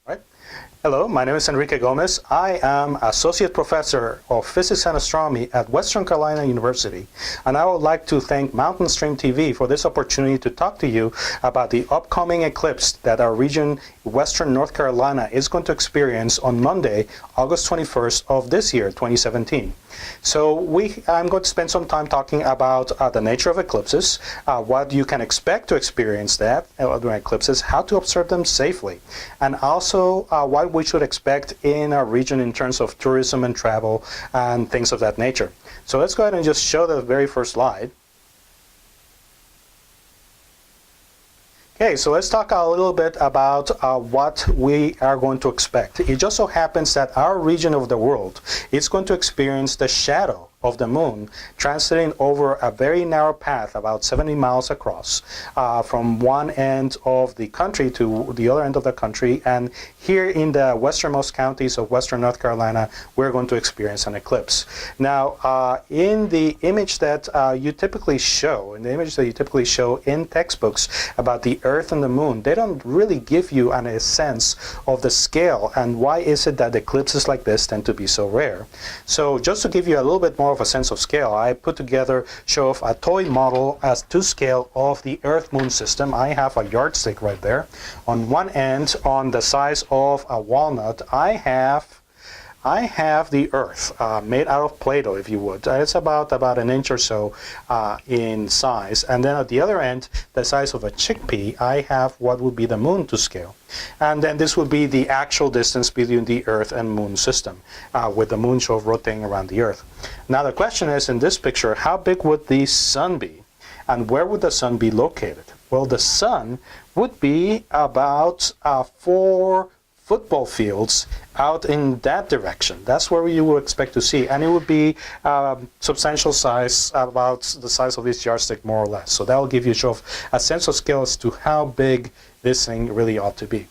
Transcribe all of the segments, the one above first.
Right. Hello, my name is Enrique Gomez. I am Associate Professor of Physics and Astronomy at Western Carolina University, and I would like to thank Mountain Stream TV for this opportunity to talk to you about the upcoming eclipse that our region, Western North Carolina, is going to experience on Monday, August 21st of this year, 2017. So I'm going to spend some time talking about the nature of eclipses, what you can expect to experience during eclipses, how to observe them safely, and also what we should expect in our region in terms of tourism and travel and things of that nature. So let's go ahead and just show the very first slide. Okay, so let's talk a little bit about what we are going to expect. It just so happens that our region of the world is going to experience the shadow of the moon transiting over a very narrow path about 70 miles across from one end of the country to the other end of the country, and here in the westernmost counties of Western North Carolina we're going to experience an eclipse. Now in the image that you typically show in textbooks about the Earth and the moon, they don't really give you a sense of the scale and why is it that eclipses like this tend to be so rare. So just to give you a little bit more of a sense of scale, I put together a toy model as to scale of the Earth-Moon system. I have a yardstick right there. On one end, on the size of a walnut, I have the Earth made out of Play-Doh, if you would. It's about an inch or so in size. And then at the other end, the size of a chickpea, I have what would be the moon to scale. And then this would be the actual distance between the Earth and moon system, with the moon rotating around the Earth. Now the question is, in this picture, how big would the sun be? And where would the sun be located? Well, the sun would be about 4 football fields out in that direction. That's where you would expect to see, and it would be substantial size, about the size of this yardstick more or less. So that will give you a sense of scale as to how big this thing really ought to be.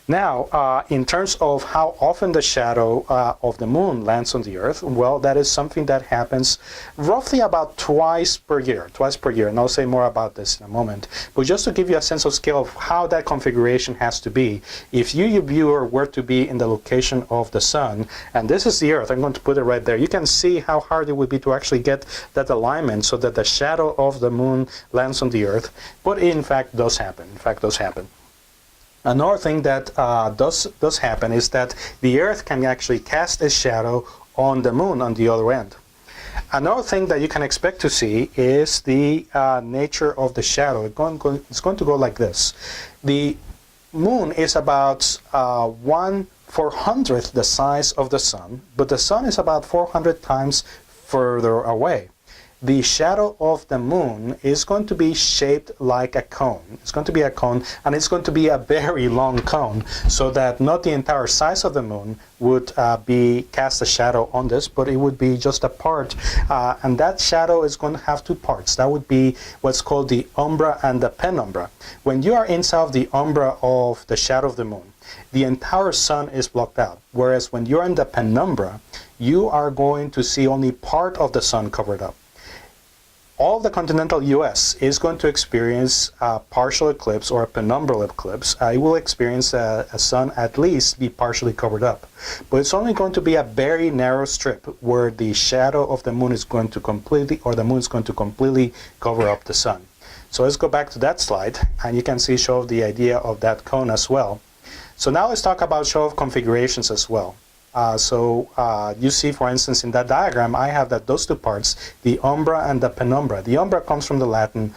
Now, in terms of how often the shadow of the moon lands on the Earth, well, that is something that happens roughly about twice per year, and I'll say more about this in a moment. But just to give you a sense of scale of how that configuration has to be, if you, your viewer, were to be in the location of the sun, and this is the Earth, I'm going to put it right there, you can see how hard it would be to actually get that alignment so that the shadow of the moon lands on the Earth, but it in fact does happen. Another thing that does happen is that the Earth can actually cast a shadow on the moon on the other end. Another thing that you can expect to see is the nature of the shadow. It's going to go like this. The moon is about 1/400th the size of the sun, but the sun is about 400 times further away. The shadow of the moon is going to be shaped like a cone. It's going to be a cone, and it's going to be a very long cone, so that not the entire size of the moon would cast a shadow on this, but it would be just a part, and that shadow is going to have 2 parts. That would be what's called the umbra and the penumbra. When you are inside of the umbra of the shadow of the moon, the entire sun is blocked out, whereas when you're in the penumbra, you are going to see only part of the sun covered up. All of the continental U.S. is going to experience a partial eclipse or a penumbral eclipse. It will experience a sun at least be partially covered up. But it's only going to be a very narrow strip where the shadow of the moon is going to completely cover up the sun. So let's go back to that slide, and you can see the idea of that cone as well. So now let's talk about configurations as well. You see, for instance, in that diagram, I have those 2 parts, the umbra and the penumbra. The umbra comes from the Latin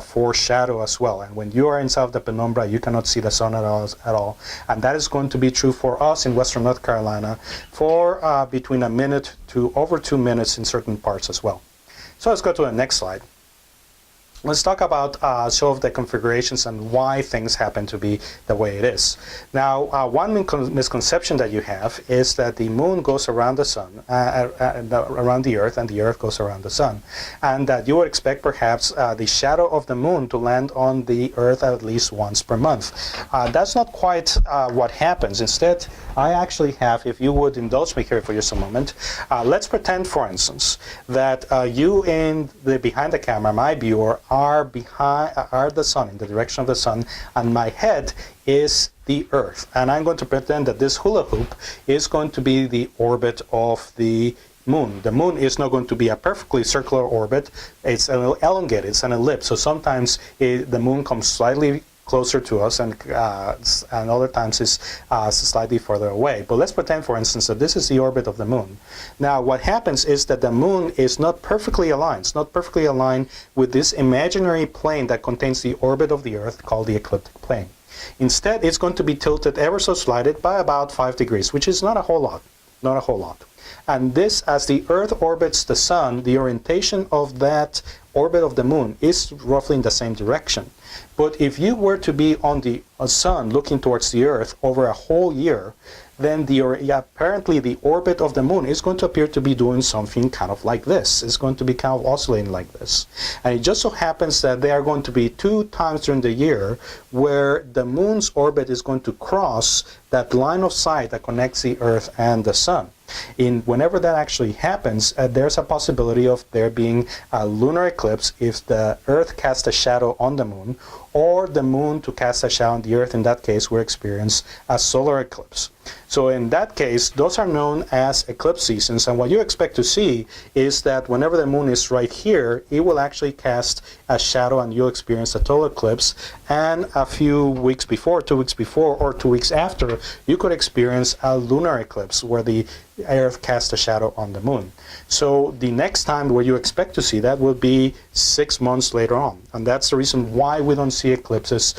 for shadow as well. And when you are inside of the penumbra, you cannot see the sun at all. And that is going to be true for us in Western North Carolina for between a minute to over 2 minutes in certain parts as well. So let's go to the next slide. Let's talk about the configurations and why things happen to be the way it is. Now, one misconception that you have is that the moon goes around the sun, around the Earth, and the Earth goes around the sun, and that you would expect perhaps the shadow of the moon to land on the Earth at least once per month. That's not quite what happens. Instead, I actually have, if you would indulge me here for just a moment, let's pretend, for instance, that you behind the camera, my viewer, are the sun, in the direction of the sun, and my head is the Earth. And I'm going to pretend that this hula hoop is going to be the orbit of the moon. The moon is not going to be a perfectly circular orbit. It's elongated. It's an ellipse. So sometimes the moon comes slightly closer to us, and other times is slightly further away. But let's pretend, for instance, that this is the orbit of the moon. Now, what happens is that the moon is not perfectly aligned. It's not perfectly aligned with this imaginary plane that contains the orbit of the Earth, called the ecliptic plane. Instead, it's going to be tilted ever so slightly by about 5 degrees, which is not a whole lot. Not a whole lot. And this, as the Earth orbits the sun, the orientation of that orbit of the moon is roughly in the same direction. But if you were to be on the sun looking towards the Earth over a whole year, then apparently the orbit of the moon is going to appear to be doing something kind of like this. It's going to be kind of oscillating like this. And it just so happens that there are going to be 2 times during the year where the moon's orbit is going to cross that line of sight that connects the Earth and the sun. Whenever that actually happens, there's a possibility of there being a lunar eclipse if the Earth casts a shadow on the moon, or the moon to cast a shadow on the Earth. In that case, we experience a solar eclipse. So in that case, those are known as eclipse seasons, and what you expect to see is that whenever the moon is right here, it will actually cast a shadow and you'll experience a total eclipse, and a few weeks before, 2 weeks before, or 2 weeks after, you could experience a lunar eclipse where the Earth casts a shadow on the moon. So the next time where you expect to see that will be 6 months later on, and that's the reason why we don't see eclipses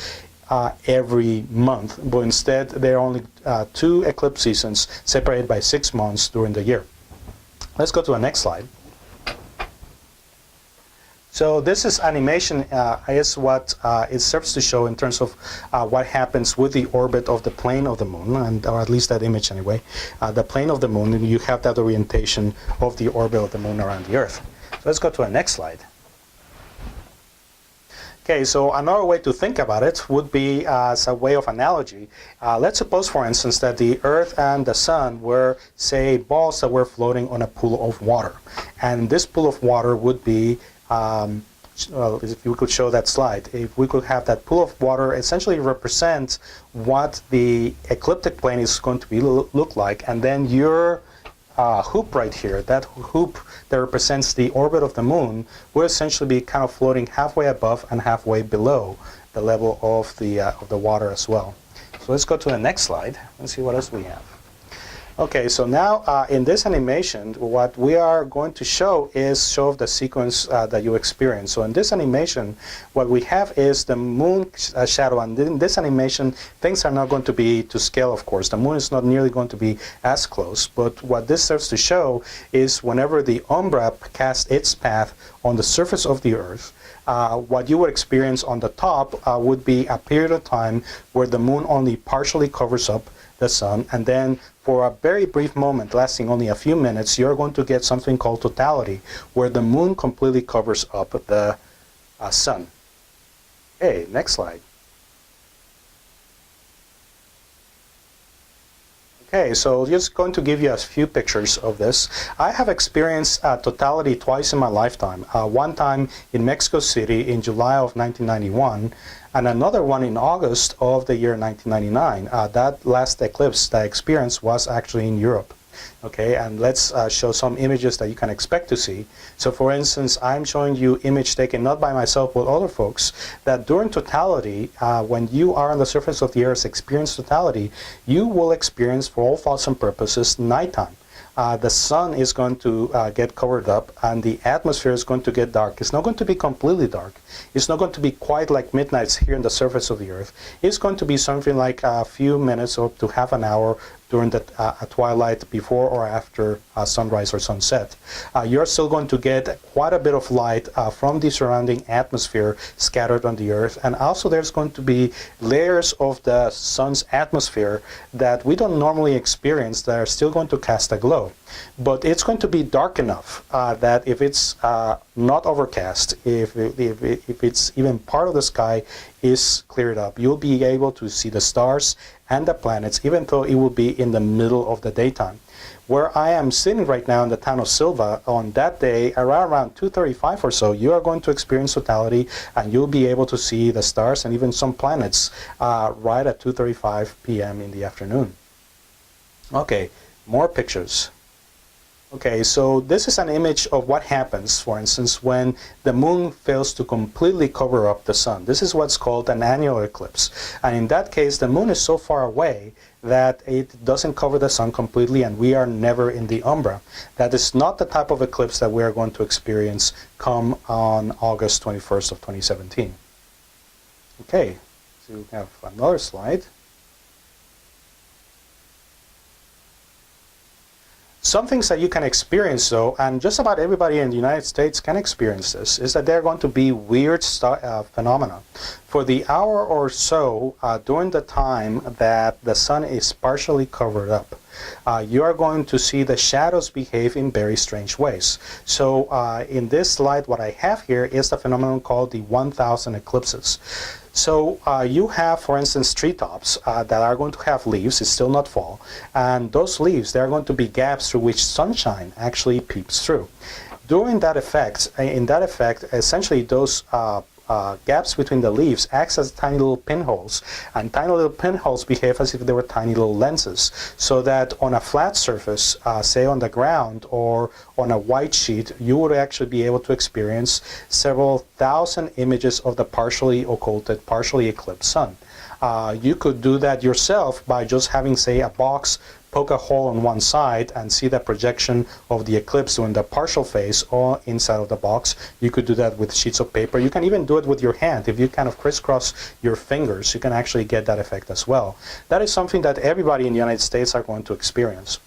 every month, but instead there are only 2 eclipse seasons separated by 6 months during the year. Let's go to the next slide. So this is animation, is what it serves to show in terms of what happens with the orbit of the plane of the moon, or at least that image anyway. The plane of the moon, and you have that orientation of the orbit of the moon around the Earth. So let's go to the next slide. Okay, so another way to think about it would be as a way of analogy. Let's suppose, for instance, that the Earth and the Sun were, say, balls that were floating on a pool of water. And this pool of water would be, well, if we could show that slide, if we could have that pool of water essentially represent what the ecliptic plane is going to be look like, and then your hoop right here, that hoop that represents the orbit of the moon, will essentially be kind of floating halfway above and halfway below the level of the water as well. So let's go to the next slide and see what else we have. Okay, so now in this animation, what we are going to show is the sequence that you experience. So in this animation, what we have is the moon shadow, and in this animation, things are not going to be to scale, of course. The moon is not nearly going to be as close, but what this serves to show is whenever the umbra casts its path on the surface of the Earth, what you would experience on the top would be a period of time where the moon only partially covers up the sun, and then for a very brief moment, lasting only a few minutes, you're going to get something called totality, where the moon completely covers up the sun. Okay, next slide. Okay, so just going to give you a few pictures of this. I have experienced totality twice in my lifetime. One time in Mexico City in July of 1991, and another one in August of the year 1999. That last eclipse that I experienced was actually in Europe. Okay, and let's show some images that you can expect to see. So for instance, I'm showing you image taken not by myself but other folks, that during totality, when you are on the surface of the Earth, experience totality, you will experience, for all thoughts and purposes, nighttime. The sun is going to get covered up, and the atmosphere is going to get dark. It's not going to be completely dark. It's not going to be quite like midnight here on the surface of the Earth. It's going to be something like a few minutes or to half an hour during the twilight before or after sunrise or sunset. You're still going to get quite a bit of light from the surrounding atmosphere scattered on the Earth, and also there's going to be layers of the sun's atmosphere that we don't normally experience that are still going to cast a glow. But it's going to be dark enough that if it's not overcast, if it's even part of the sky is cleared up, you'll be able to see the stars and the planets, even though it will be in the middle of the daytime. Where I am sitting right now in the town of Silva, on that day, around 2:35 or so, you are going to experience totality, and you'll be able to see the stars and even some planets right at 2:35 p.m. in the afternoon. Okay, more pictures. Okay, so this is an image of what happens, for instance, when the moon fails to completely cover up the sun. This is what's called an annular eclipse. And in that case, the moon is so far away that it doesn't cover the sun completely, and we are never in the umbra. That is not the type of eclipse that we are going to experience come on August 21st of 2017. Okay, so we have another slide. Some things that you can experience, though, and just about everybody in the United States can experience this, is that there are going to be weird phenomena. For the hour or so during the time that the sun is partially covered up, you are going to see the shadows behave in very strange ways. So in this slide, what I have here is the phenomenon called the 1000 eclipses. So you have, for instance, treetops that are going to have leaves. It's still not fall. And those leaves, there are going to be gaps through which sunshine actually peeps through. During that effect, essentially those gaps between the leaves acts as tiny little pinholes, and tiny little pinholes behave as if they were tiny little lenses, so that on a flat surface, say on the ground or on a white sheet, you would actually be able to experience several thousand images of the partially occulted, partially eclipsed sun. You could do that yourself by just having, say, a box, poke a hole on one side and see the projection of the eclipse during the partial phase or inside of the box. You could do that with sheets of paper. You can even do it with your hand. If you kind of crisscross your fingers, you can actually get that effect as well. That is something that everybody in the United States are going to experience.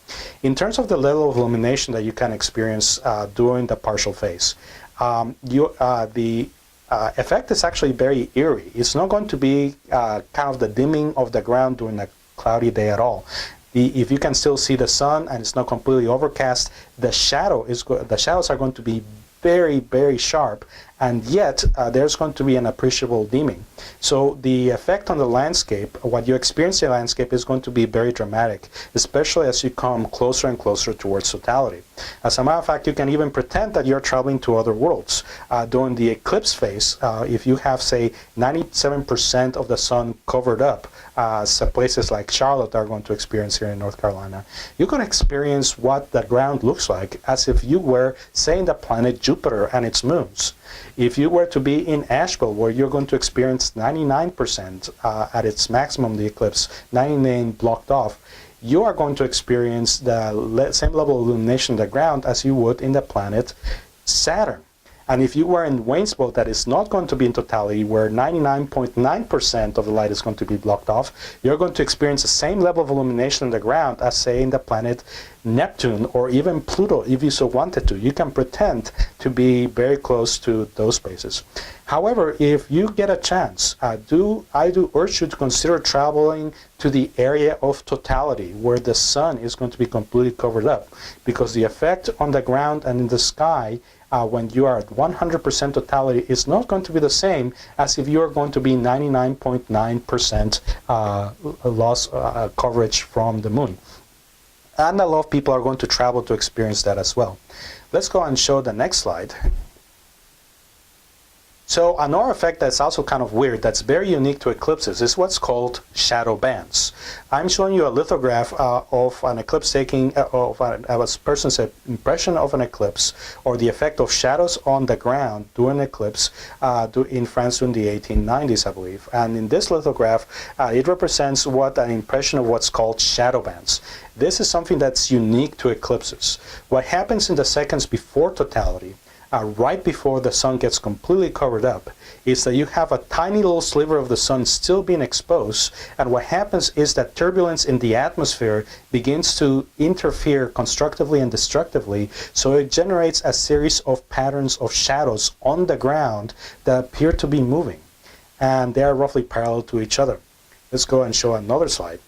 In terms of the level of illumination that you can experience during the partial phase, the effect is actually very eerie. It's not going to be kind of the dimming of the ground during a cloudy day at all. If you can still see the sun and it's not completely overcast, the shadows are going to be very, very sharp, and yet there's going to be an appreciable dimming. So the effect on the landscape, what you experience in the landscape, is going to be very dramatic, especially as you come closer and closer towards totality. As a matter of fact, you can even pretend that you're traveling to other worlds. During the eclipse phase, if you have, say, 97% of the sun covered up, places like Charlotte are going to experience here in North Carolina, you can experience what the ground looks like as if you were, say, in the planet Jupiter and its moons. If you were to be in Asheville, where you're going to experience 99% at its maximum, the eclipse, 99 blocked off, you are going to experience the same level of illumination on the ground as you would in the planet Saturn. And if you were in Waynesboro, that is not going to be in totality, where 99.9% of the light is going to be blocked off, you're going to experience the same level of illumination on the ground as, say, in the planet Neptune or even Pluto, if you so wanted to. You can pretend to be very close to those places. However, if you get a chance, I do urge you to consider traveling to the area of totality, where the sun is going to be completely covered up, because the effect on the ground and in the sky when you are at 100% totality is not going to be the same as if you are going to be 99.9% loss coverage from the moon. And a lot of people are going to travel to experience that as well. Let's go and show the next slide. So another effect that's also kind of weird, that's very unique to eclipses, is what's called shadow bands. I'm showing you a lithograph of an eclipse taking of a person's impression of an eclipse, or the effect of shadows on the ground during an eclipse in France in the 1890s, I believe. And in this lithograph, it represents an impression of what's called shadow bands. This is something that's unique to eclipses. What happens in the seconds before totality, right before the sun gets completely covered up, is that you have a tiny little sliver of the sun still being exposed, and what happens is that turbulence in the atmosphere begins to interfere constructively and destructively, so it generates a series of patterns of shadows on the ground that appear to be moving, and they are roughly parallel to each other. Let's go and show another slide.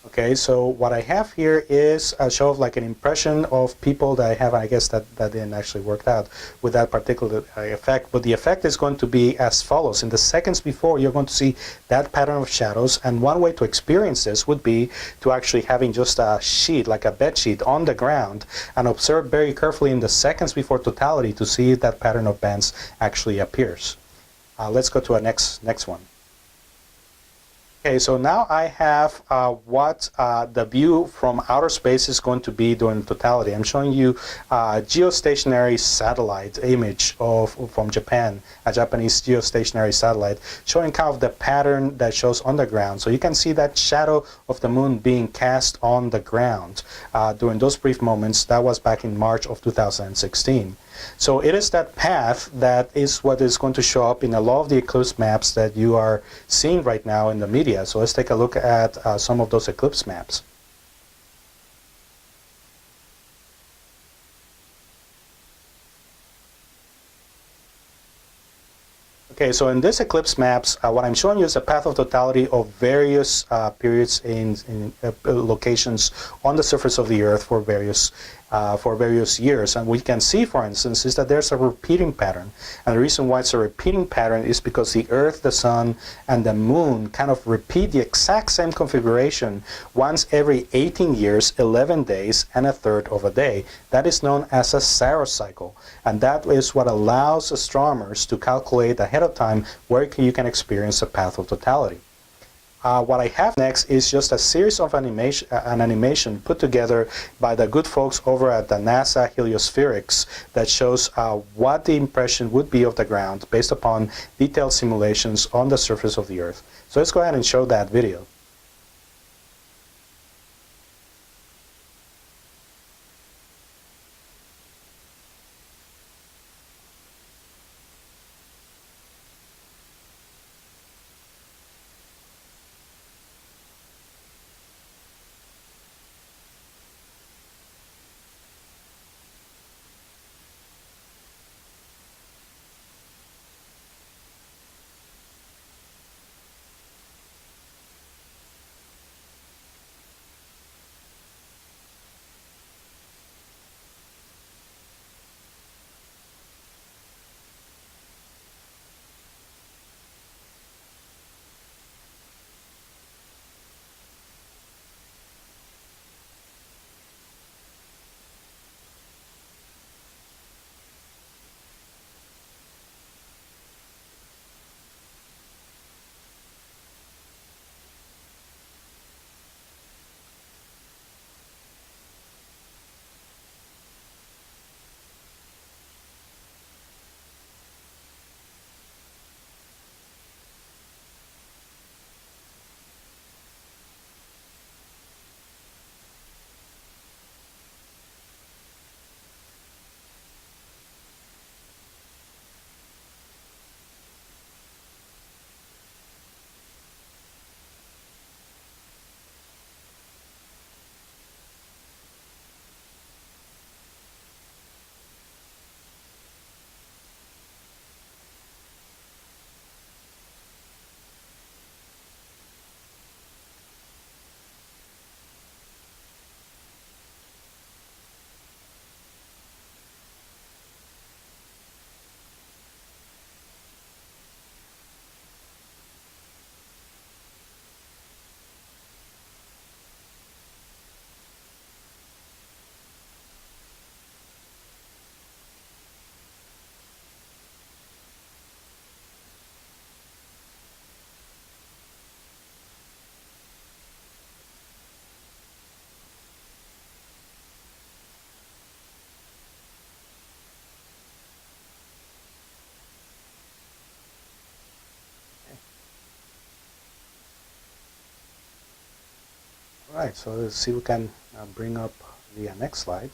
Okay, so what I have here is a show of like an impression of people that I have. I guess that didn't actually work out with that particular effect, but the effect is going to be as follows. In the seconds before, you're going to see that pattern of shadows, and one way to experience this would be to actually having just a sheet, like a bed sheet on the ground, and observe very carefully in the seconds before totality to see if that pattern of bands actually appears. Let's go to a next one. Okay, so now I have what the view from outer space is going to be during totality. I'm showing you a geostationary satellite image from Japan, a Japanese geostationary satellite, showing kind of the pattern that shows on the ground. So you can see that shadow of the moon being cast on the ground during those brief moments. That was back in March of 2016. So it is that path that is what is going to show up in a lot of the eclipse maps that you are seeing right now in the media. So let's take a look at some of those eclipse maps. Okay, so in this eclipse maps, what I'm showing you is a path of totality of various periods in locations on the surface of the Earth for various years. And what you can see, for instance, is that there's a repeating pattern. And the reason why it's a repeating pattern is because the Earth, the Sun, and the Moon kind of repeat the exact same configuration once every 18 years, 11 days, and a third of a day. That is known as a Saros cycle. And that is what allows astronomers to calculate ahead of time where you can experience a path of totality. What I have next is just a series of an animation put together by the good folks over at the NASA Heliospherics that shows what the impression would be of the ground based upon detailed simulations on the surface of the Earth. So let's go ahead and show that video. All right, so let's see if we can bring up the next slide.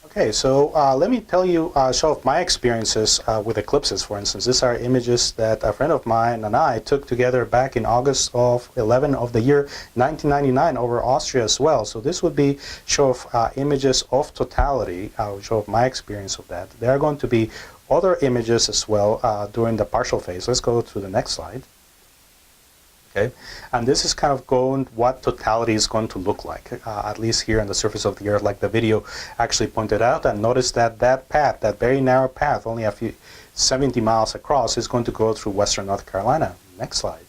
Okay, so let me tell you, show of my experiences with eclipses, for instance. These are images that a friend of mine and I took together back in August of 11 of the year 1999 over Austria as well. So this would be show of images of totality, show of my experience of that. They are going to be other images as well during the partial phase. Let's go to the next slide. Okay, and this is kind of going what totality is going to look like, at least here on the surface of the Earth, like the video actually pointed out. And notice that that path, that very narrow path, only a few 70 miles across, is going to go through western North Carolina. Next slide.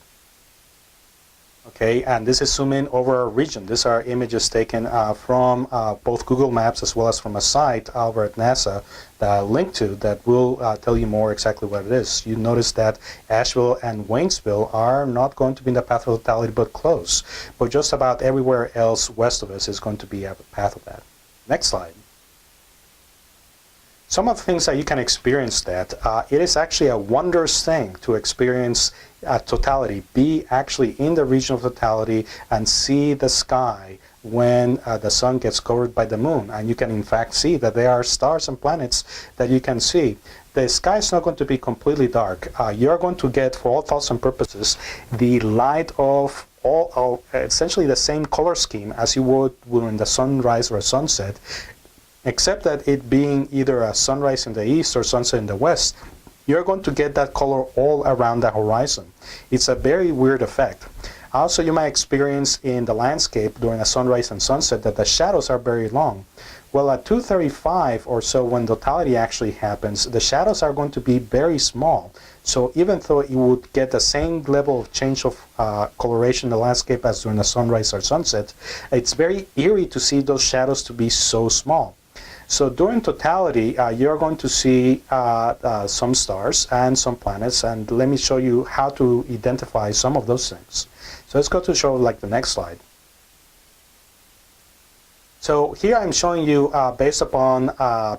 Okay, and this is zooming over a region. These are images taken from both Google Maps as well as from a site over at NASA that I'll link to that will tell you more exactly what it is. You notice that Asheville and Waynesville are not going to be in the path of totality, but close. But just about everywhere else west of us is going to be a path of that. Next slide. Some of the things that you can experience that, it is actually a wondrous thing to experience totality, be actually in the region of totality and see the sky when the sun gets covered by the moon. And you can in fact see that there are stars and planets that you can see. The sky is not going to be completely dark. You're going to get, for all thoughts and purposes, the light of essentially the same color scheme as you would in the sunrise or a sunset, except that it being either a sunrise in the east or sunset in the west. You're going to get that color all around the horizon. It's a very weird effect. Also, you might experience in the landscape during a sunrise and sunset that the shadows are very long. Well, at 2:35 or so, when totality actually happens, the shadows are going to be very small. So even though you would get the same level of change of coloration in the landscape as during a sunrise or sunset, it's very eerie to see those shadows to be so small. So during totality, you're going to see some stars and some planets, and let me show you how to identify some of those things. So let's go to show like the next slide. So here I'm showing you, based upon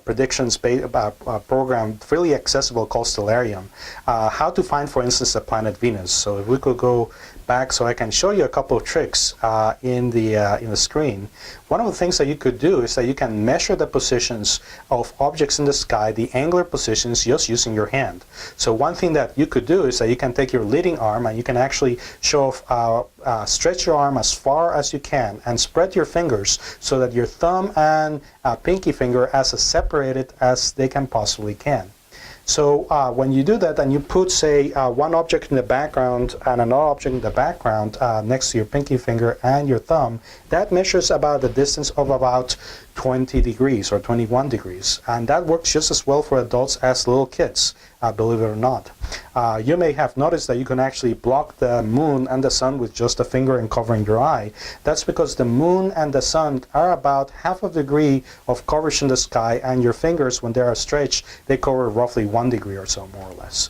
predictions about a program freely accessible called Stellarium, how to find, for instance, the planet Venus. So if we could go back so I can show you a couple of tricks in the screen. One of the things that you could do is that you can measure the positions of objects in the sky, the angular positions, just using your hand. So one thing that you could do is that you can take your leading arm and you can actually stretch your arm as far as you can and spread your fingers so that your thumb and pinky finger are as separated as they can possibly can. So when you do that and you put, say, one object in the background and another object in the background next to your pinky finger and your thumb, that measures about the distance of about 20 degrees or 21 degrees. And that works just as well for adults as little kids, believe it or not. You may have noticed that you can actually block the moon and the sun with just a finger and covering your eye. That's because the moon and the sun are about half a degree of coverage in the sky, and your fingers, when they are stretched, they cover roughly 1 degree or so, more or less.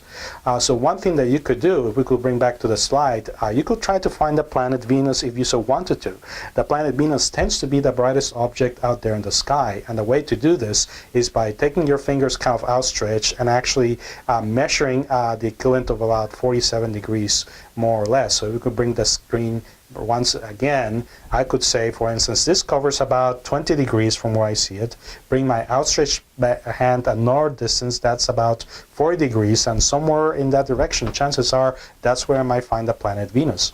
So one thing that you could do, if we could bring back to the slide, you could try to find the planet Venus if you so wanted to. The planet Venus tends to be the brightest object out there in the sky, and the way to do this is by taking your fingers kind of outstretched and actually measuring the equivalent of about 47 degrees, more or less. So we could bring the screen once again. I could say, for instance, this covers about 20 degrees from where I see it. Bring my outstretched hand another distance, that's about 40 degrees, and somewhere in that direction, chances are that's where I might find the planet Venus.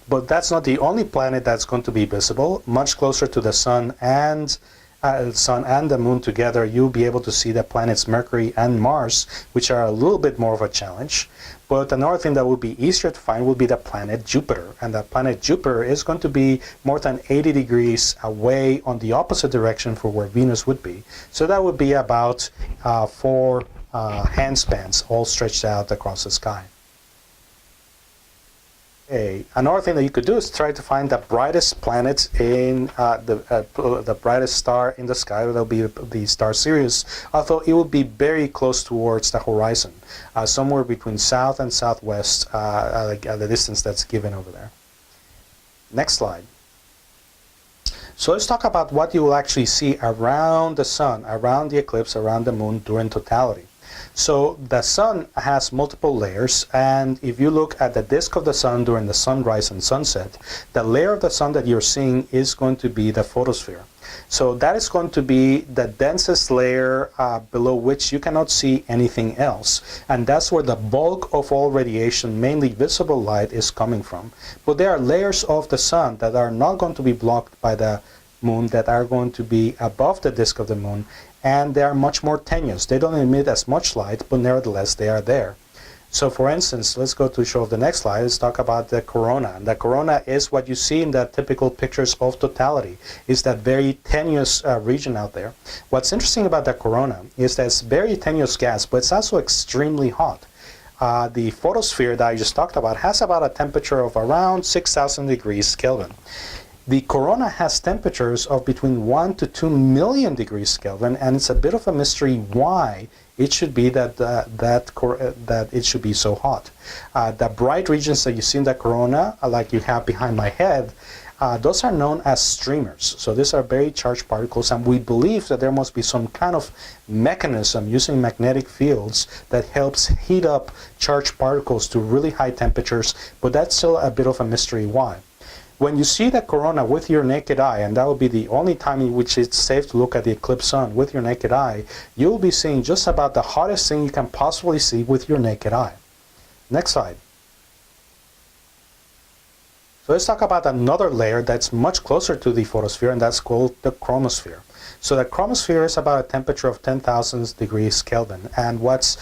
But that's not the only planet that's going to be visible. Much closer to the sun and the moon together, you'll be able to see the planets Mercury and Mars, which are a little bit more of a challenge. But another thing that would be easier to find would be the planet Jupiter. And the planet Jupiter is going to be more than 80 degrees away on the opposite direction for where Venus would be. So that would be about 4 handspans all stretched out across the sky. Another thing that you could do is try to find the brightest planet in the brightest star in the sky. That'll be the star Sirius, although it will be very close towards the horizon, somewhere between south and southwest, at the distance that's given over there. Next slide. So let's talk about what you will actually see around the sun, around the eclipse, around the moon during totality. So the sun has multiple layers, and if you look at the disk of the sun during the sunrise and sunset, the layer of the sun that you're seeing is going to be the photosphere. So that is going to be the densest layer below which you cannot see anything else. And that's where the bulk of all radiation, mainly visible light, is coming from. But there are layers of the sun that are not going to be blocked by the moon, that are going to be above the disk of the moon, and they are much more tenuous. They don't emit as much light, but nevertheless they are there. So for instance, let's go to show the next slide. Let's talk about the corona. The corona is what you see in the typical pictures of totality. It's that very tenuous region out there. What's interesting about the corona is that it's very tenuous gas, but it's also extremely hot. The photosphere that I just talked about has about a temperature of around 6,000 degrees Kelvin. The corona has temperatures of between 1 to 2 million degrees Kelvin, and it's a bit of a mystery why it should be that it should be so hot. The bright regions that you see in the corona, like you have behind my head, those are known as streamers. So these are very charged particles, and we believe that there must be some kind of mechanism using magnetic fields that helps heat up charged particles to really high temperatures, but that's still a bit of a mystery why. When you see the corona with your naked eye, and that will be the only time in which it's safe to look at the eclipse sun with your naked eye, you'll be seeing just about the hottest thing you can possibly see with your naked eye. Next slide. So let's talk about another layer that's much closer to the photosphere, and that's called the chromosphere. So the chromosphere is about a temperature of 10,000 degrees Kelvin, and what's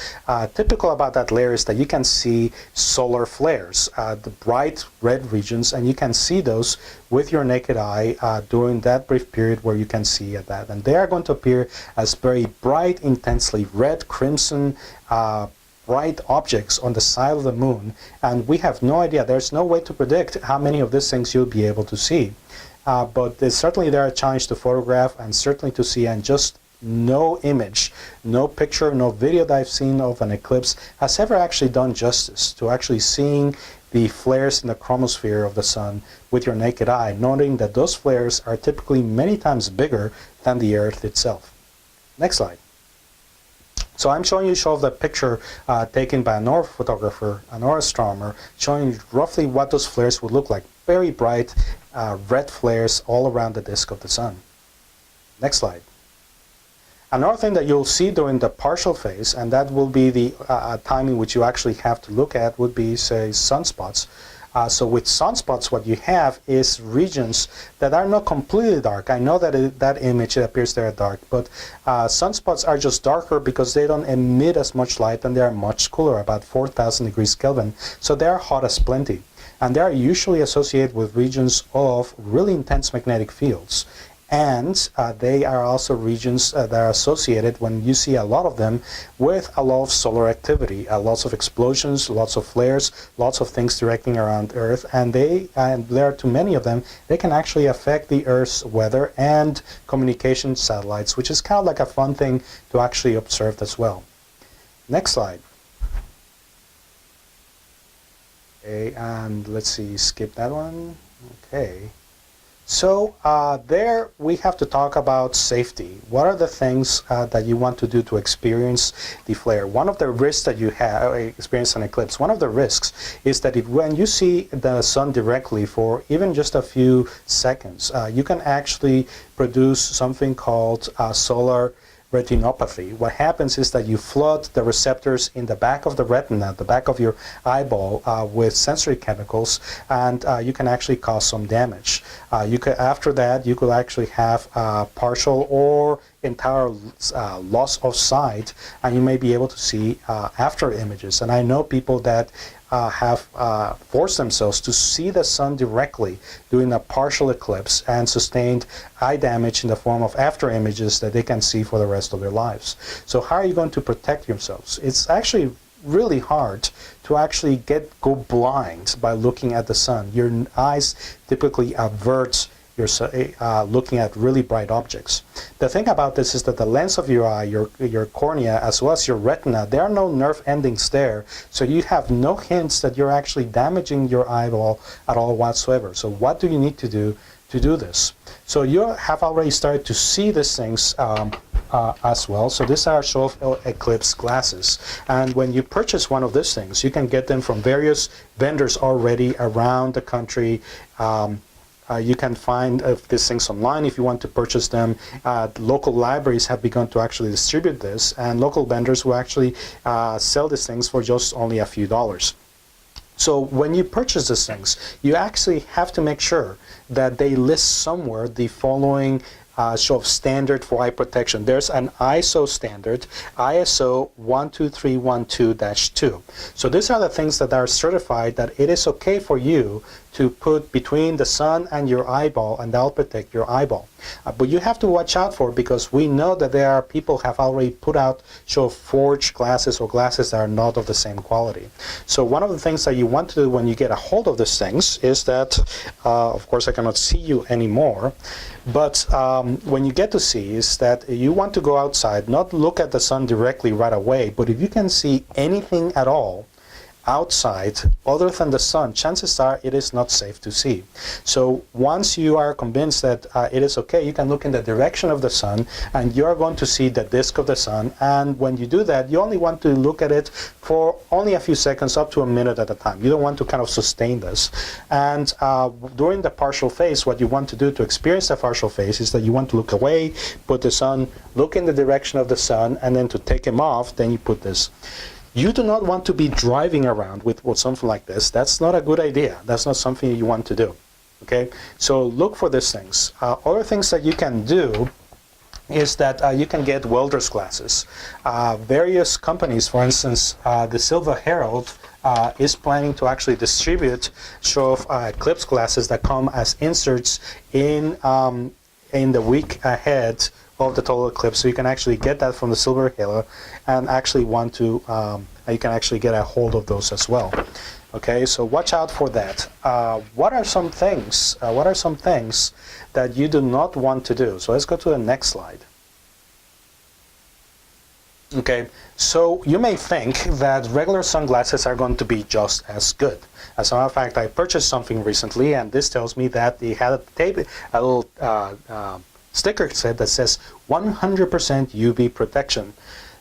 typical about that layer is that you can see solar flares, the bright red regions, and you can see those with your naked eye during that brief period where you can see that, and they are going to appear as very bright, intensely red, crimson, bright objects on the side of the moon, and we have no idea. There's no way to predict how many of these things you'll be able to see. But certainly they're a challenge to photograph and certainly to see, and just no image, no picture, no video that I've seen of an eclipse has ever actually done justice to actually seeing the flares in the chromosphere of the sun with your naked eye, noting that those flares are typically many times bigger than the Earth itself. Next slide. So I'm showing you the picture taken by an aurora photographer, an aurora astronomer, showing you roughly what those flares would look like. Very bright red flares all around the disk of the sun. Next slide. Another thing that you'll see during the partial phase, and that will be the time in which you actually have to look at, would be, say, sunspots. So with sunspots, what you have is regions that are not completely dark. I know that that image, it appears they're dark, but sunspots are just darker because they don't emit as much light, and they are much cooler, about 4,000 degrees Kelvin. So they are hot as plenty. And they are usually associated with regions of really intense magnetic fields. And they are also regions that are associated, when you see a lot of them, with a lot of solar activity, lots of explosions, lots of flares, lots of things directing around Earth, and there are too many of them. They can actually affect the Earth's weather and communication satellites, which is kind of like a fun thing to actually observe as well. Next slide. Okay, and let's see, skip that one. Okay. So there we have to talk about safety. What are the things that you want to do to experience the flare? One of the risks that you have experience an eclipse, one of the risks is that when you see the sun directly for even just a few seconds, you can actually produce something called solar retinopathy. What happens is that you flood the receptors in the back of the retina, the back of your eyeball, with sensory chemicals, and you can actually cause some damage. After that, you could actually have partial or entire loss of sight, and you may be able to see after images. And I know people that have forced themselves to see the sun directly during a partial eclipse and sustained eye damage in the form of after images that they can see for the rest of their lives. So how are you going to protect yourselves? It's actually really hard to actually go blind by looking at the sun. Your eyes typically avert you're looking at really bright objects. The thing about this is that the lens of your eye, your cornea, as well as your retina, there are no nerve endings there, so you have no hints that you're actually damaging your eyeball at all whatsoever. So what do you need to do this? So you have already started to see these things as well. So these are show of eclipse glasses, and when you purchase one of these things, you can get them from various vendors already around the country. You can find these things online if you want to purchase them. Local libraries have begun to actually distribute this, and local vendors will actually sell these things for just only a few dollars. So when you purchase these things, you actually have to make sure that they list somewhere the following sort of standard for eye protection. There's an ISO standard, ISO 12312-2. So these are the things that are certified that it is okay for you to put between the sun and your eyeball, and that'll protect your eyeball. But you have to watch out for it, because we know that there are people have already put out forged glasses or glasses that are not of the same quality. So one of the things that you want to do when you get a hold of these things is that, of course I cannot see you anymore, but when you get to see is that you want to go outside, not look at the sun directly right away, but if you can see anything at all outside other than the sun, chances are it is not safe to see. So once you are convinced that it is okay, you can look in the direction of the sun and you are going to see the disk of the sun. And when you do that, you only want to look at it for only a few seconds, up to a minute at a time. You don't want to kind of sustain this. And during the partial phase, what you want to do to experience the partial phase is that you want to look away, put the sun, look in the direction of the sun, and then to take him off, then you put this. You do not want to be driving around with something like this. That's not a good idea. That's not something you want to do. Okay, so look for these things. Other things that you can do is that you can get welder's glasses. Various companies, for instance, the Silver Herald is planning to actually distribute Eclipse glasses that come as inserts in the week ahead of the total eclipse. So you can actually get that from the Silver Herald, and actually want to you can actually get a hold of those as well. Okay, so watch out for that. What are some things? What are some things that you do not want to do? So let's go to the next slide. Okay, so you may think that regular sunglasses are going to be just as good. As a matter of fact, I purchased something recently, and this tells me that they had a little sticker set that says 100% UV protection.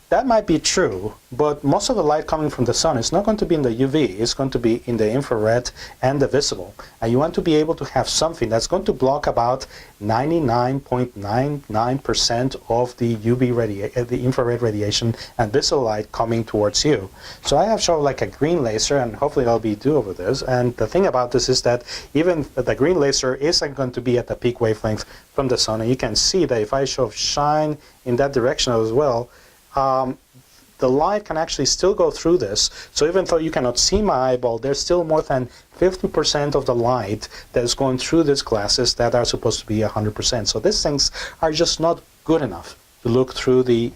That might be true, but most of the light coming from the sun is not going to be in the UV. It's going to be in the infrared and the visible. And you want to be able to have something that's going to block about 99.99% of the the infrared radiation and visible light coming towards you. So I have shown like a green laser, and hopefully I'll be doing with this. And the thing about this is that even the green laser isn't going to be at the peak wavelength from the sun. And you can see that if I shine in that direction as well, the light can actually still go through this. So even though you cannot see my eyeball, there's still more than 50% of the light that is going through these glasses that are supposed to be 100%. So these things are just not good enough to look through the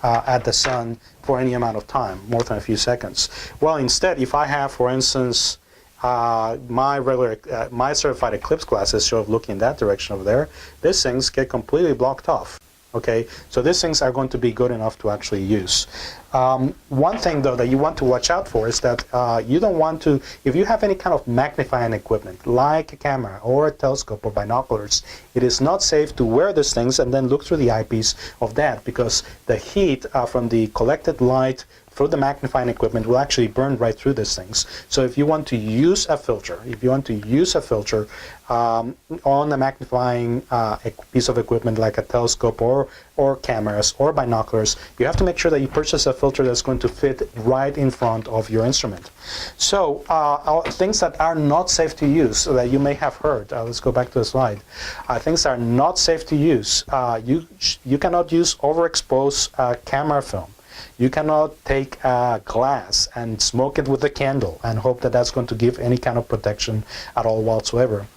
at the sun for any amount of time, more than a few seconds. Well, instead, if I have, for instance, my certified eclipse glasses looking in that direction over there, these things get completely blocked off. Okay, so these things are going to be good enough to actually use. One thing though that you want to watch out for is that you don't want to, if you have any kind of magnifying equipment like a camera or a telescope or binoculars, it is not safe to wear these things and then look through the eyepiece of that, because the heat from the collected light through the magnifying equipment will actually burn right through these things. So if you want to use a filter, on a magnifying piece of equipment like a telescope or cameras or binoculars, you have to make sure that you purchase a filter that's going to fit right in front of your instrument. So things that are not safe to use, so that you may have heard, let's go back to the slide. Things that are not safe to use, you cannot use overexposed camera film. You cannot take glass and smoke it with a candle and hope that that's going to give any kind of protection at all whatsoever.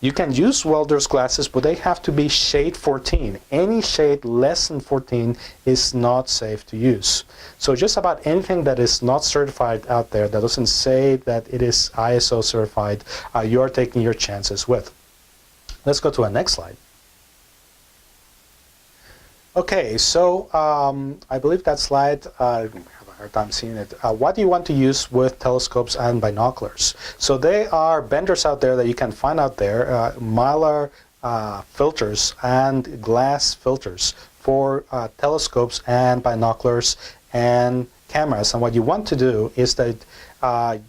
You can use welder's glasses, but they have to be shade 14. Any shade less than 14 is not safe to use. So just about anything that is not certified out there, that doesn't say that it is ISO certified, you are taking your chances with. Let's go to our next slide. Okay, so I believe that slide, I have a hard time seeing it. What do you want to use with telescopes and binoculars? So there are vendors out there that you can find out there, Mylar filters and glass filters for telescopes and binoculars and cameras. And what you want to do is that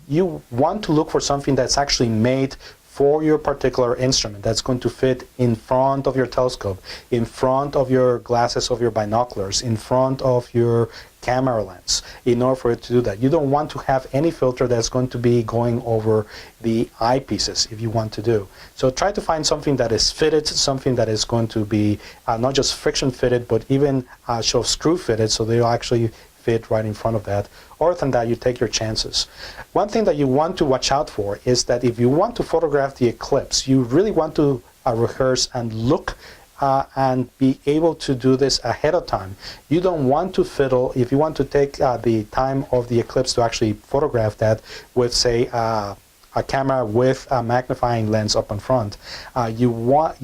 you want to look for something that's actually made for your particular instrument, that's going to fit in front of your telescope, in front of your glasses of your binoculars, in front of your camera lens in order for it to do that. You don't want to have any filter that's going to be going over the eyepieces if you want to do. So try to find something that is fitted, something that is going to be not just friction fitted, but even screw fitted, so they'll actually fit right in front of that. Other than that, you take your chances. One thing that you want to watch out for is that if you want to photograph the eclipse, you really want to rehearse and look and be able to do this ahead of time. You don't want to fiddle. If you want to take the time of the eclipse to actually photograph that with, say, a camera with a magnifying lens up in front, you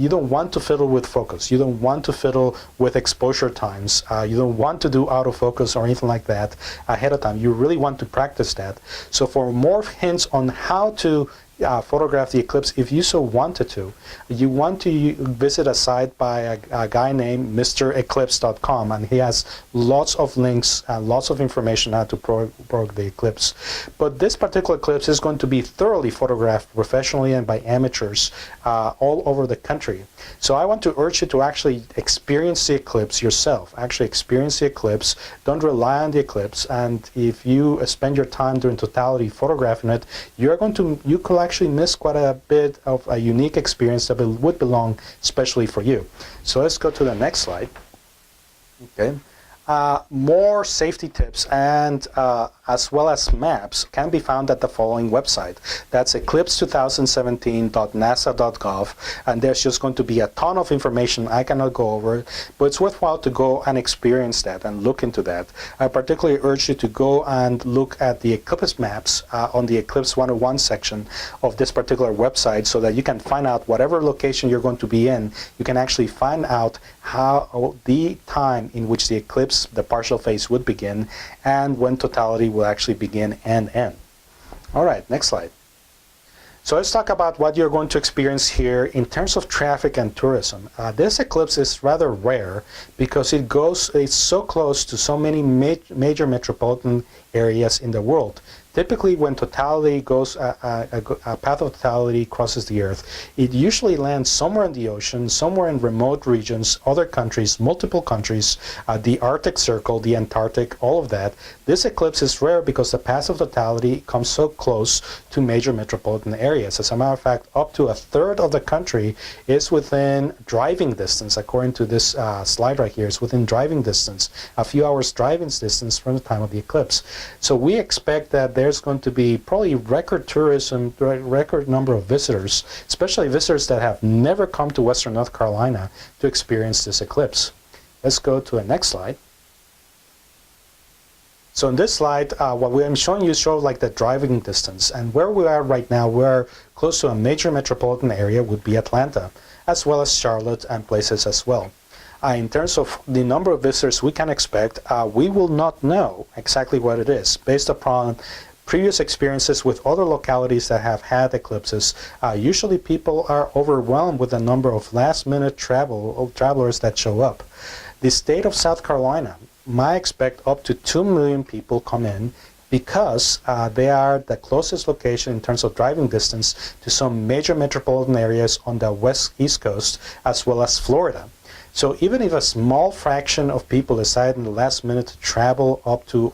don't want to fiddle with focus. You don't want to fiddle with exposure times. You don't want to do autofocus or anything like that ahead of time. You really want to practice that. So for more hints on how to photograph the eclipse, if you so wanted to, you want to visit a site by a guy named MrEclipse.com, and he has lots of links and lots of information how to probe the eclipse. But this particular eclipse is going to be thoroughly photographed professionally and by amateurs all over the country. So I want to urge you to actually experience the eclipse yourself. Actually experience the eclipse. Don't rely on the eclipse. And if you spend your time during totality photographing it, you could actually miss quite a bit of a unique experience that would belong especially for you. So let's go to the next slide. Okay. More safety tips and as well as maps can be found at the following website. That's eclipse2017.nasa.gov, and there's just going to be a ton of information I cannot go over, but it's worthwhile to go and experience that and look into that. I particularly urge you to go and look at the eclipse maps on the Eclipse 101 section of this particular website, so that you can find out whatever location you're going to be in. You can actually find out how the time in which the eclipse, the partial phase, would begin, and when totality will actually begin and end. All right, next slide. So let's talk about what you're going to experience here in terms of traffic and tourism. This eclipse is rather rare because it's so close to so many major metropolitan areas in the world. Typically, when totality goes, a path of totality crosses the Earth, it usually lands somewhere in the ocean, somewhere in remote regions, other countries, multiple countries, the Arctic Circle, the Antarctic, all of that. This eclipse is rare because the path of totality comes so close to major metropolitan areas. As a matter of fact, up to a third of the country is within driving distance. According to this slide right here, it's within driving distance, a few hours driving distance from the time of the eclipse. So we expect that there's going to be probably record tourism, record number of visitors, especially visitors that have never come to Western North Carolina to experience this eclipse. Let's go to the next slide. So in this slide, what I'm showing you shows like the driving distance, and where we are right now, we're close to a major metropolitan area, would be Atlanta, as well as Charlotte and places as well. In terms of the number of visitors we can expect, we will not know exactly what it is. Based upon previous experiences with other localities that have had eclipses, usually people are overwhelmed with the number of last-minute travelers that show up. The state of South Carolina might expect up to 2 million people come in because they are the closest location in terms of driving distance to some major metropolitan areas on the East Coast, as well as Florida. So even if a small fraction of people decide in the last minute to travel up to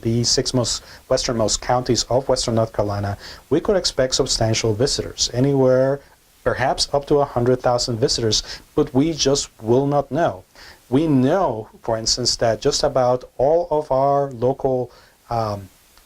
the 6 most westernmost counties of Western North Carolina, we could expect substantial visitors, anywhere perhaps up to 100,000 visitors, but we just will not know. We know, for instance, that just about all of our local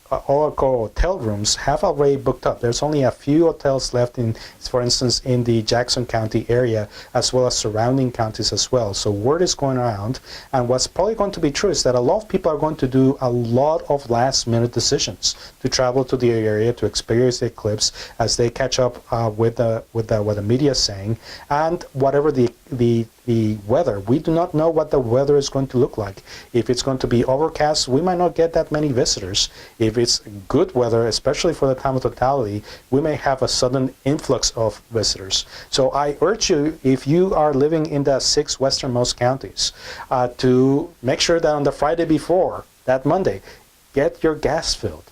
hotel rooms have already booked up. There's only a few hotels left in, for instance, in the Jackson County area, as well as surrounding counties as well. So word is going around, and what's probably going to be true is that a lot of people are going to do a lot of last-minute decisions to travel to the area to experience the eclipse as they catch up with what the media is saying, and whatever the weather. We do not know what the weather is going to look like. If it's going to be overcast, we might not get that many visitors. If it's good weather, especially for the time of totality, we may have a sudden influx of visitors. So I urge you, if you are living in the 6 westernmost counties, to make sure that on the Friday before, that Monday, get your gas filled.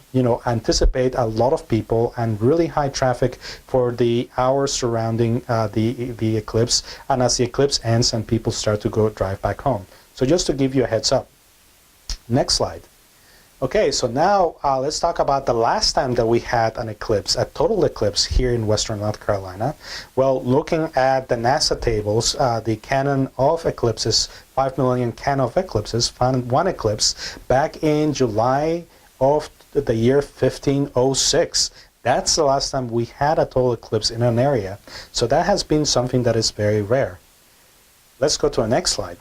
Anticipate a lot of people and really high traffic for the hours surrounding the eclipse, and as the eclipse ends and people start to drive back home. So just to give you a heads up. Next slide. Okay, so now let's talk about the last time that we had an eclipse, a total eclipse here in Western North Carolina. Well, looking at the NASA tables, the canon of eclipses, 5 million canon of eclipses, found one eclipse back in July of the year 1506. That's the last time we had a total eclipse in an area. So that has been something that is very rare. Let's go to the next slide.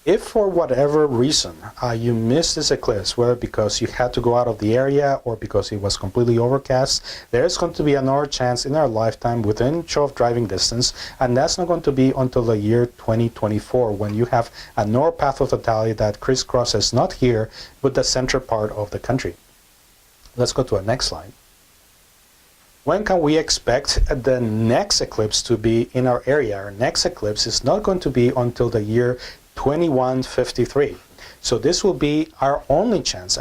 If for whatever reason you missed this eclipse, whether because you had to go out of the area or because it was completely overcast, there's going to be another chance in our lifetime within show of driving distance, and that's not going to be until the year 2024, when you have a north path of totality that crisscrosses not here, but the center part of the country. Let's go to the next slide. When can we expect the next eclipse to be in our area? Our next eclipse is not going to be until the year 2153. So this will be our only chance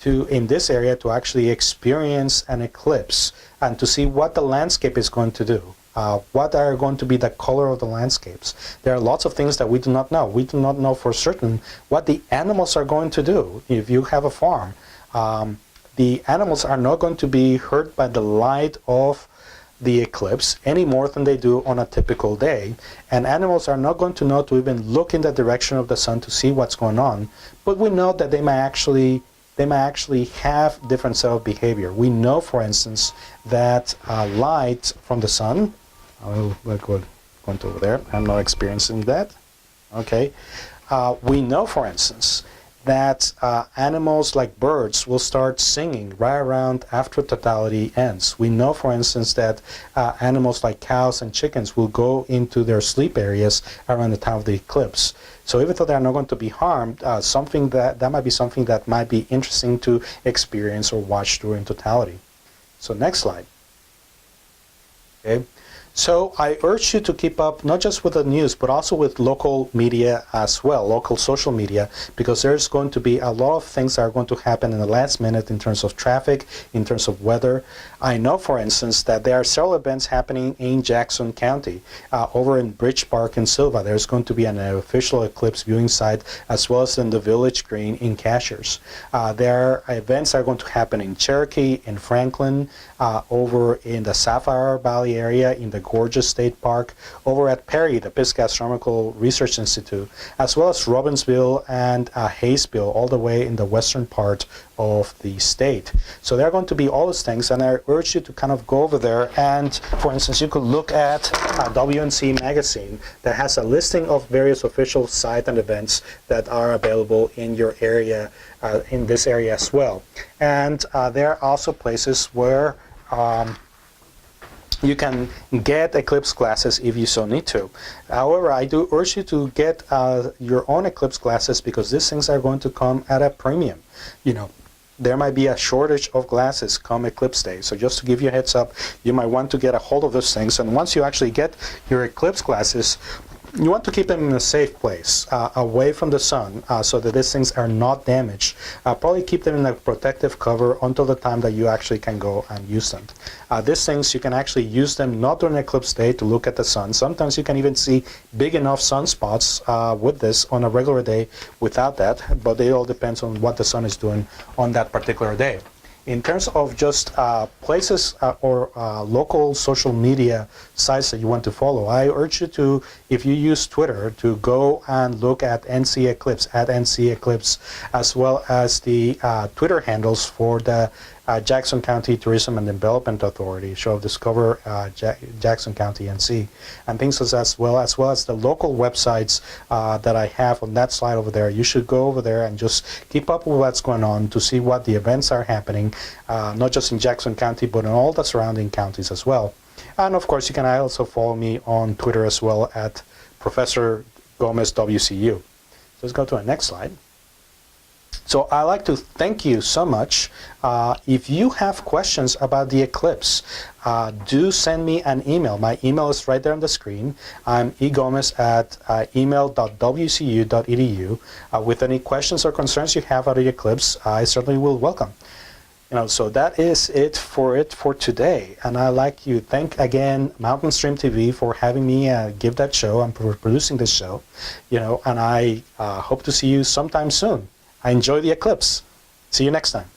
to, in this area, to actually experience an eclipse and to see what the landscape is going to do. What are going to be the color of the landscapes? There are lots of things that we do not know. We do not know for certain what the animals are going to do. If you have a farm, the animals are not going to be hurt by the light of the eclipse any more than they do on a typical day, and animals are not going to know to even look in the direction of the sun to see what's going on, but we know that they might actually have different set of behavior. We know, for instance, that light from the sun, I'll go over there, I'm not experiencing that, okay, we know, for instance, that animals like birds will start singing right around after totality ends. We know, for instance, that animals like cows and chickens will go into their sleep areas around the time of the eclipse. So even though they're not going to be harmed, that might be something that might be interesting to experience or watch during totality. So next slide. Okay. So I urge you to keep up not just with the news, but also with local media as well, local social media, because there's going to be a lot of things that are going to happen in the last minute in terms of traffic, in terms of weather. I know, for instance, that there are several events happening in Jackson County. Over in Bridge Park in Silva, there's going to be an official eclipse viewing site, as well as in the Village Green in Cashiers. There are events that are going to happen in Cherokee, in Franklin, over in the Sapphire Valley area, in the Gorgeous State Park, over at Perry, the Pisgah Astronomical Research Institute, as well as Robbinsville and Hayesville, all the way in the western part of the state. So there are going to be all those things, and I urge you to kind of go over there, and for instance, you could look at WNC magazine that has a listing of various official sites and events that are available in your area, in this area as well. And there are also places where you can get eclipse glasses if you so need to. However, I do urge you to get your own eclipse glasses, because these things are going to come at a premium. You know, there might be a shortage of glasses come eclipse day. So just to give you a heads up, you might want to get a hold of those things. And once you actually get your eclipse glasses, you want to keep them in a safe place, away from the sun, so that these things are not damaged. Probably keep them in a protective cover until the time that you actually can go and use them. These things, you can actually use them not during eclipse day to look at the sun. Sometimes you can even see big enough sunspots with this on a regular day without that, but it all depends on what the sun is doing on that particular day. In terms of just places or local social media sites that you want to follow, I urge you to, if you use Twitter, to go and look at NC Eclipse, at NC Eclipse, as well as the Twitter handles for the Jackson County Tourism and Development Authority, show Discover Jackson County NC, and things as well as the local websites that I have on that slide over there. You should go over there and just keep up with what's going on to see what the events are happening, not just in Jackson County, but in all the surrounding counties as well. And of course, you can also follow me on Twitter as well at Professor Gomez WCU. So let's go to our next slide. So I'd like to thank you so much. If you have questions about the eclipse, do send me an email. My email is right there on the screen. I'm egomez at email.wcu.edu. With any questions or concerns you have about the eclipse, I certainly will welcome. So that is it for today. And I'd like to thank again Mountain Stream TV for having me give that show and for producing this show. And I hope to see you sometime soon. I enjoy the eclipse. See you next time.